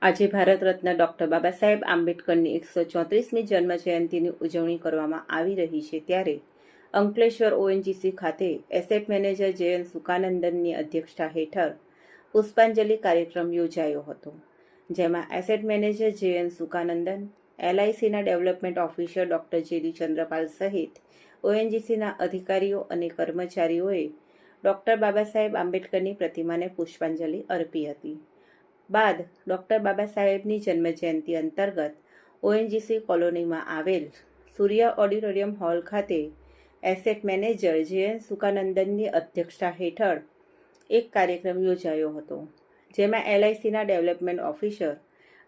આજે ભારત રત્ન ડોક્ટર બાબા સાહેબ આંબેડકરની 134મી જન્મ જયંતિની ઉજવણી કરવામાં આવી રહી છે ત્યારે અંકલેશ્વર ઓએનજીસી ખાતે એસેટ મેનેજર જે.એન. સુકાનંદનની અધ્યક્ષતા હેઠળ પુષ્પાંજલિ કાર્યક્રમ યોજાયો હતો, જેમાં એસેટ મેનેજર જે.એન. સુકાનંદન, એલઆઈસીના development officer doctor JD. Chandrapal સહિત ઓએનજીસીના અધિકારીઓ અને કર્મચારીઓએ ડોક્ટર બાબા સાહેબ આંબેડકરની પ્રતિમાને પુષ્પાંજલિ અર્પી હતી. બાદ ડોક્ટર બાબા સાહેબની જન્મજયંતિ અંતર્ગત ઓએનજીસી કોલોનીમાં આવેલ સૂર્ય ઓડિટોરિયમ હોલ ખાતે એસેટ મેનેજર જે.એન. સુકાનંદનની અધ્યક્ષતા હેઠળ એક કાર્યક્રમ યોજાયો હતો, જેમાં એલઆઈસીના development officer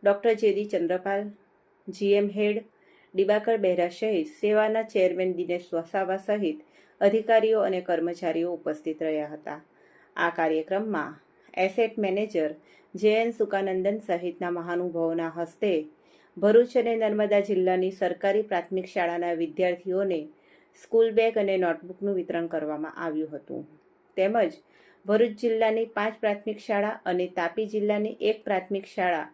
doctor JD. Chandrapal, GM head Divakar Behera સહિત સેવાના ચેરમેન દિનેશ વસાવા સહિત અધિકારીઓ અને કર્મચારીઓ ઉપસ્થિત રહ્યા હતા. આ કાર્યક્રમમાં એસેટ મેનેજર જે.એન. સુકાનંદન સહિતના મહાનુભાવોના હસ્તે ભરૂચ અને નર્મદા જિલ્લાની સરકારી પ્રાથમિક શાળાના વિદ્યાર્થીઓને સ્કૂલ બેગ અને નોટબુકનું વિતરણ કરવામાં આવ્યું હતું. તેમજ ભરૂચ જિલ્લાની 5 પ્રાથમિક શાળા અને તાપી જિલ્લાની 1 પ્રાથમિક શાળા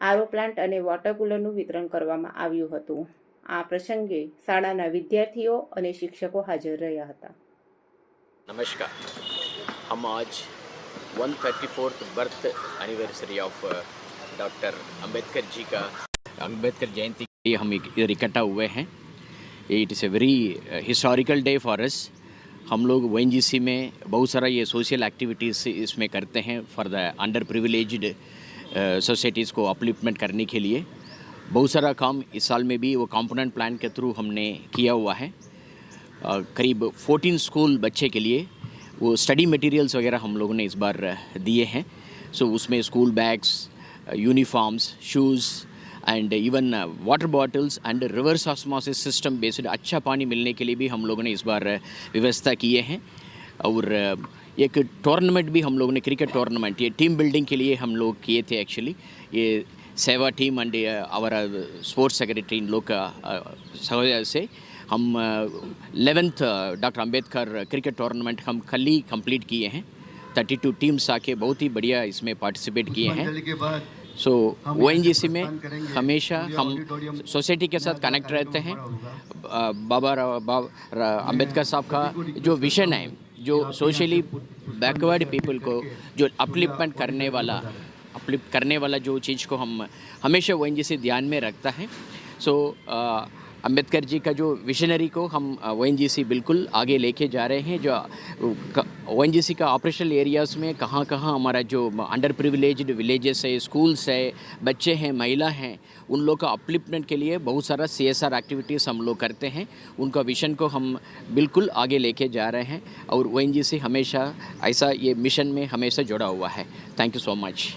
આરઓ પ્લાન્ટ અને વોટર કુલરનું વિતરણ કરવામાં આવ્યું હતું. આ પ્રસંગે શાળાના વિદ્યાર્થીઓ અને શિક્ષકો હાજર રહ્યા હતા. नमस्कार। हम आज 134th birth anniversary of doctor Ambedkar ji का अंबेडकर जयंती के लिए हम इधर इकट्ठा हुए हैं। It is a very historical day for us. हम लोग ओएनजीसी में बहुत सारा ये सोशल एक्टिविटीज़ इसमें करते हैं for the under privileged societies को अपलिफ्टमेंट करने के लिए। बहुत सारा काम इस साल में भी वो कंपोनेंट प्लान के थ्रू हमने किया हुआ है। करीब 14 स्कूल बच्चे के लिए वो स्टडी मटेरियल्स वगैरह हम लोगों ने इस बार दिए हैं। सो उसमें school bags, uniforms, shoes and even water bottles and reverse osmosis system based अच्छा पानी मिलने के लिए भी हम लोगों ने इस बार व्यवस्था किए हैं। और एक टूर्नामेंट भी हम लोगों ने, क्रिकेट टूर्नामेंट, ये टीम बिल्डिंग के लिए हम लोग किए थे एक्चुअली। ये सेवा team and our sports secretary इन लोग का सहयोग से हम 11th doctor Ambedkar cricket tournament हम कल ही कंप्लीट किए हैं। 32 टीम्स आके बहुत ही बढ़िया इसमें पार्टिसिपेट किए हैं। सो ओएनजीसी में हमेशा हम सोसाइटी के साथ कनेक्ट रहते हैं। बाबा अंबेडकर साहब का जो विजन है, जो सोशली बैकवर्ड पीपल को जो अपलिफ्टमेंट करने वाला जो चीज़ को हम हमेशा ओएनजीसी ध्यान में रखता है। सो अंबेडकर जी का जो विशनरी को हम ओएनजीसी बिल्कुल आगे लेके जा रहे हैं। जो ओएनजीसी का ऑपरेशनल एरियाज़ में कहाँ कहाँ हमारा जो अंडर प्रिविलेज्ड विलेजेस है, स्कूल्स है, बच्चे हैं, महिला हैं, उन लोग का अपलिफ्टमेंट के लिए बहुत सारा CSR एक्टिविटीज़ हम लोग करते हैं। उनका विजन को हम बिल्कुल आगे लेके जा रहे हैं और ओएनजीसी हमेशा ऐसा ये मिशन में हमेशा जुड़ा हुआ है। Thank you so much.